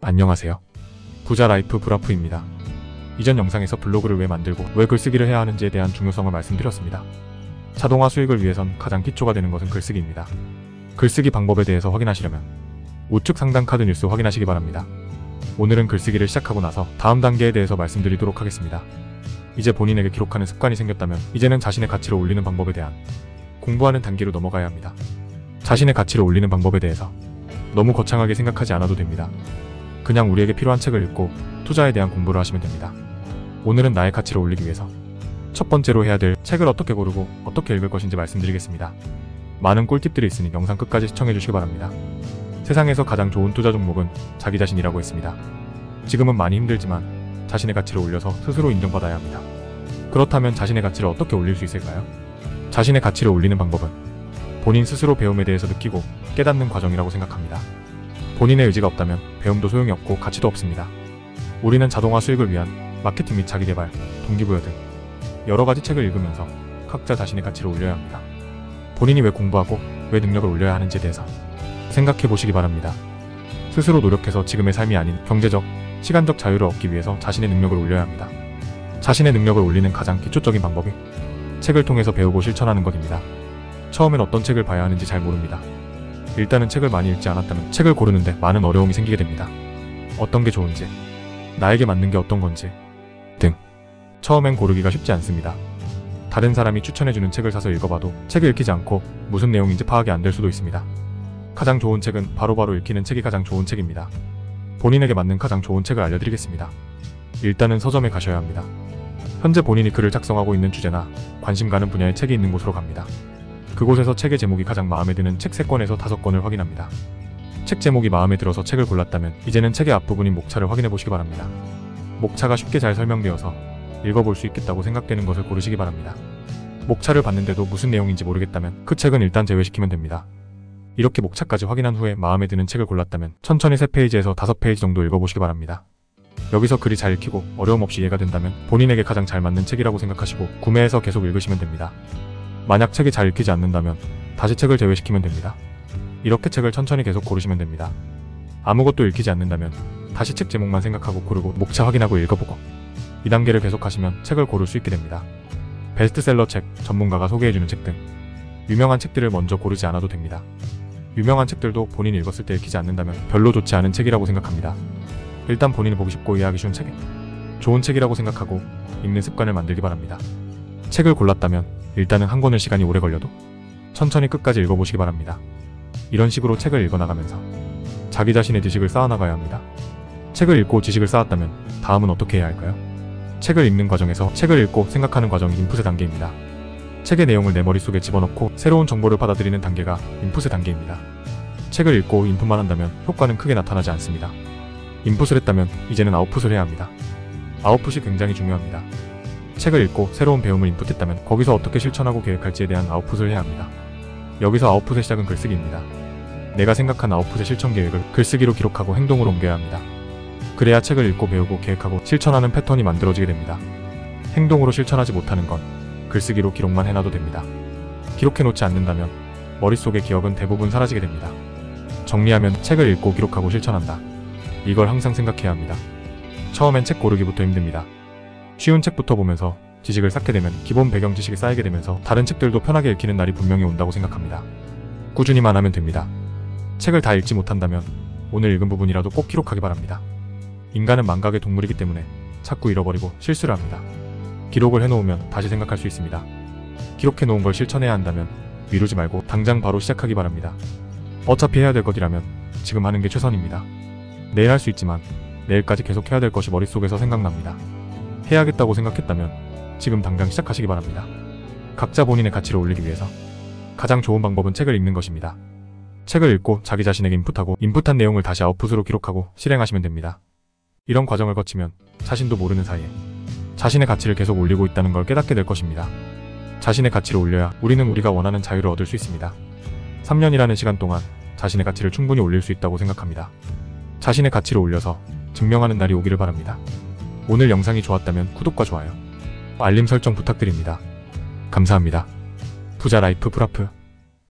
안녕하세요. 부자 라이프 브라프입니다. 이전 영상에서 블로그를 왜 만들고 왜 글쓰기를 해야 하는지에 대한 중요성을 말씀드렸습니다. 자동화 수익을 위해선 가장 기초가 되는 것은 글쓰기입니다. 글쓰기 방법에 대해서 확인하시려면 우측 상단 카드 뉴스 확인하시기 바랍니다. 오늘은 글쓰기를 시작하고 나서 다음 단계에 대해서 말씀드리도록 하겠습니다. 이제 본인에게 기록하는 습관이 생겼다면 이제는 자신의 가치를 올리는 방법에 대한 공부하는 단계로 넘어가야 합니다. 자신의 가치를 올리는 방법에 대해서 너무 거창하게 생각하지 않아도 됩니다. 그냥 우리에게 필요한 책을 읽고 투자에 대한 공부를 하시면 됩니다. 오늘은 나의 가치를 올리기 위해서 첫 번째로 해야 될 책을 어떻게 고르고 어떻게 읽을 것인지 말씀드리겠습니다. 많은 꿀팁들이 있으니 영상 끝까지 시청해 주시기 바랍니다. 세상에서 가장 좋은 투자 종목은 자기 자신이라고 했습니다. 지금은 많이 힘들지만 자신의 가치를 올려서 스스로 인정받아야 합니다. 그렇다면 자신의 가치를 어떻게 올릴 수 있을까요? 자신의 가치를 올리는 방법은 본인 스스로 배움에 대해서 느끼고 깨닫는 과정이라고 생각합니다. 본인의 의지가 없다면 배움도 소용이 없고 가치도 없습니다. 우리는 자동화 수익을 위한 마케팅 및 자기개발, 동기부여 등 여러가지 책을 읽으면서 각자 자신의 가치를 올려야 합니다. 본인이 왜 공부하고 왜 능력을 올려야 하는지에 대해서 생각해 보시기 바랍니다. 스스로 노력해서 지금의 삶이 아닌 경제적, 시간적 자유를 얻기 위해서 자신의 능력을 올려야 합니다. 자신의 능력을 올리는 가장 기초적인 방법이 책을 통해서 배우고 실천하는 것입니다. 처음엔 어떤 책을 봐야 하는지 잘 모릅니다. 일단은 책을 많이 읽지 않았다면 책을 고르는데 많은 어려움이 생기게 됩니다. 어떤 게 좋은지, 나에게 맞는 게 어떤 건지 등 처음엔 고르기가 쉽지 않습니다. 다른 사람이 추천해주는 책을 사서 읽어봐도 책을 읽히지 않고 무슨 내용인지 파악이 안 될 수도 있습니다. 가장 좋은 책은 바로바로 읽히는 책이 가장 좋은 책입니다. 본인에게 맞는 가장 좋은 책을 알려드리겠습니다. 일단은 서점에 가셔야 합니다. 현재 본인이 글을 작성하고 있는 주제나 관심 가는 분야의 책이 있는 곳으로 갑니다. 그곳에서 책의 제목이 가장 마음에 드는 책 3권에서 5권을 확인합니다. 책 제목이 마음에 들어서 책을 골랐다면 이제는 책의 앞부분인 목차를 확인해 보시기 바랍니다. 목차가 쉽게 잘 설명되어서 읽어볼 수 있겠다고 생각되는 것을 고르시기 바랍니다. 목차를 봤는데도 무슨 내용인지 모르겠다면 그 책은 일단 제외시키면 됩니다. 이렇게 목차까지 확인한 후에 마음에 드는 책을 골랐다면 천천히 3페이지에서 5페이지 정도 읽어보시기 바랍니다. 여기서 글이 잘 읽히고 어려움 없이 이해가 된다면 본인에게 가장 잘 맞는 책이라고 생각하시고 구매해서 계속 읽으시면 됩니다. 만약 책이 잘 읽히지 않는다면 다시 책을 제외시키면 됩니다. 이렇게 책을 천천히 계속 고르시면 됩니다. 아무것도 읽히지 않는다면 다시 책 제목만 생각하고 고르고 목차 확인하고 읽어보고 이 단계를 계속하시면 책을 고를 수 있게 됩니다. 베스트셀러 책, 전문가가 소개해주는 책 등 유명한 책들을 먼저 고르지 않아도 됩니다. 유명한 책들도 본인이 읽었을 때 읽히지 않는다면 별로 좋지 않은 책이라고 생각합니다. 일단 본인이 보기 쉽고 이해하기 쉬운 책에 좋은 책이라고 생각하고 읽는 습관을 만들기 바랍니다. 책을 골랐다면 일단은 한 권을 시간이 오래 걸려도 천천히 끝까지 읽어보시기 바랍니다. 이런 식으로 책을 읽어나가면서 자기 자신의 지식을 쌓아나가야 합니다. 책을 읽고 지식을 쌓았다면 다음은 어떻게 해야 할까요? 책을 읽는 과정에서 책을 읽고 생각하는 과정이 인풋의 단계입니다. 책의 내용을 내 머릿속에 집어넣고 새로운 정보를 받아들이는 단계가 인풋의 단계입니다. 책을 읽고 인풋만 한다면 효과는 크게 나타나지 않습니다. 인풋을 했다면 이제는 아웃풋을 해야 합니다. 아웃풋이 굉장히 중요합니다. 책을 읽고 새로운 배움을 인풋했다면 거기서 어떻게 실천하고 계획할지에 대한 아웃풋을 해야 합니다. 여기서 아웃풋의 시작은 글쓰기입니다. 내가 생각한 아웃풋의 실천 계획을 글쓰기로 기록하고 행동으로 옮겨야 합니다. 그래야 책을 읽고 배우고 계획하고 실천하는 패턴이 만들어지게 됩니다. 행동으로 실천하지 못하는 건 글쓰기로 기록만 해놔도 됩니다. 기록해놓지 않는다면 머릿속의 기억은 대부분 사라지게 됩니다. 정리하면 책을 읽고 기록하고 실천한다. 이걸 항상 생각해야 합니다. 처음엔 책 고르기부터 힘듭니다. 쉬운 책부터 보면서 지식을 쌓게 되면 기본 배경 지식이 쌓이게 되면서 다른 책들도 편하게 읽히는 날이 분명히 온다고 생각합니다. 꾸준히만 하면 됩니다. 책을 다 읽지 못한다면 오늘 읽은 부분이라도 꼭 기록하기 바랍니다. 인간은 망각의 동물이기 때문에 자꾸 잃어버리고 실수를 합니다. 기록을 해놓으면 다시 생각할 수 있습니다. 기록해놓은 걸 실천해야 한다면 미루지 말고 당장 바로 시작하기 바랍니다. 어차피 해야 될 것이라면 지금 하는 게 최선입니다. 내일 할 수 있지만 내일까지 계속 해야 될 것이 머릿속에서 생각납니다. 해야겠다고 생각했다면 지금 당장 시작하시기 바랍니다. 각자 본인의 가치를 올리기 위해서 가장 좋은 방법은 책을 읽는 것입니다. 책을 읽고 자기 자신에게 인풋하고 인풋한 내용을 다시 아웃풋으로 기록하고 실행하시면 됩니다. 이런 과정을 거치면 자신도 모르는 사이에 자신의 가치를 계속 올리고 있다는 걸 깨닫게 될 것입니다. 자신의 가치를 올려야 우리는 우리가 원하는 자유를 얻을 수 있습니다. 3년이라는 시간 동안 자신의 가치를 충분히 올릴 수 있다고 생각합니다. 자신의 가치를 올려서 증명하는 날이 오기를 바랍니다. 오늘 영상이 좋았다면 구독과 좋아요, 알림 설정 부탁드립니다. 감사합니다. 부자 라이프 브라프.